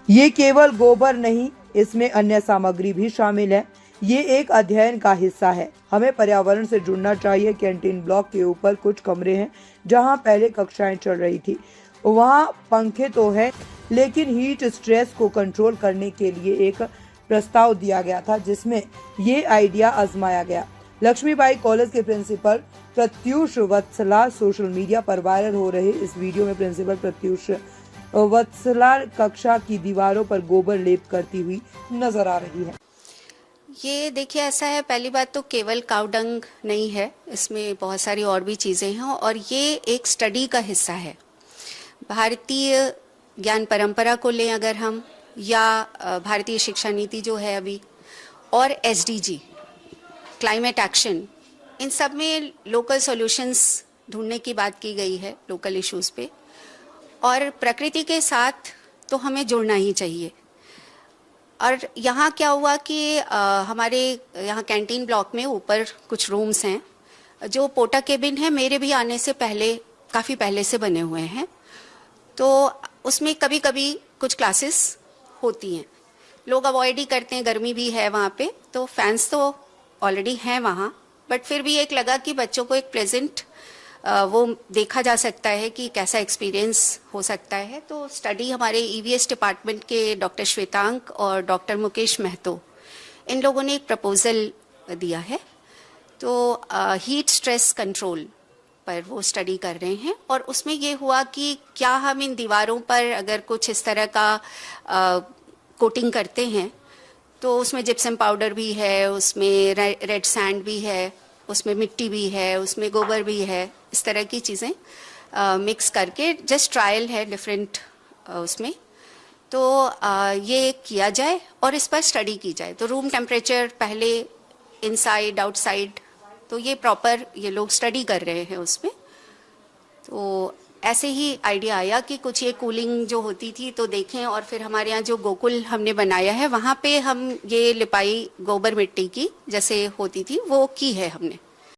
ये केवल गोबर नहीं, इसमें अन्य सामग्री भी शामिल है। ये एक अध्ययन का हिस्सा है। हमें पर्यावरण से जुड़ना चाहिए। कैंटीन ब्लॉक के ऊपर कुछ कमरे हैं जहां पहले कक्षाएं चल रही थी। वहां पंखे तो है, लेकिन हीट स्ट्रेस को कंट्रोल करने के लिए एक प्रस्ताव दिया गया था, जिसमें ये आइडिया आजमाया गया। लक्ष्मीबाई कॉलेज के प्रिंसिपल प्रत्युष वत्सला सोशल मीडिया पर वायरल हो रहे इस वीडियो में प्रिंसिपल प्रत्युष वत्सला कक्षा की दीवारों पर गोबर लेप करती हुई नजर आ रही है। ये देखिए, ऐसा है, पहली बात तो केवल काऊ डंग नहीं है, इसमें बहुत सारी और भी चीज़ें हैं और ये एक स्टडी का हिस्सा है। भारतीय ज्ञान परंपरा को लें अगर हम, या भारतीय शिक्षा नीति जो है अभी, और एसडीजी क्लाइमेट एक्शन, इन सब में लोकल सॉल्यूशंस ढूंढने की बात की गई है लोकल इश्यूज पे। और प्रकृति के साथ तो हमें जुड़ना ही चाहिए। और यहाँ क्या हुआ कि हमारे यहाँ कैंटीन ब्लॉक में ऊपर कुछ रूम्स हैं जो पोटा केबिन है, मेरे भी आने से पहले, काफ़ी पहले से बने हुए हैं। तो उसमें कभी कभी कुछ क्लासेस होती हैं, लोग अवॉइड ही करते हैं, गर्मी भी है वहाँ पे, तो फैंस तो ऑलरेडी हैं वहाँ, बट फिर भी एक लगा कि बच्चों को एक प्रेजेंट वो देखा जा सकता है कि कैसा एक्सपीरियंस हो सकता है। तो स्टडी हमारे ईवीएस डिपार्टमेंट के डॉक्टर श्वेतांक और डॉक्टर मुकेश महतो, इन लोगों ने एक प्रपोजल दिया है। तो हीट स्ट्रेस कंट्रोल पर वो स्टडी कर रहे हैं और उसमें ये हुआ कि क्या हम इन दीवारों पर अगर कुछ इस तरह का कोटिंग करते हैं, तो उसमें जिप्सम पाउडर भी है, उसमें रेड सैंड भी है, उसमें मिट्टी भी है, उसमें गोबर भी है, इस तरह की चीज़ें मिक्स करके, जस्ट ट्रायल है डिफरेंट उसमें, तो ये किया जाए और इस पर स्टडी की जाए। तो रूम टेम्परेचर पहले, इनसाइड आउटसाइड, तो ये प्रॉपर ये लोग स्टडी कर रहे हैं उसमें। तो ऐसे ही आइडिया आया कि कुछ ये कूलिंग जो होती थी तो देखें, और फिर हमारे यहाँ जो गोकुल हमने बनाया है वहाँ पे हम ये लिपाई गोबर मिट्टी की जैसे होती थी वो की है हमने।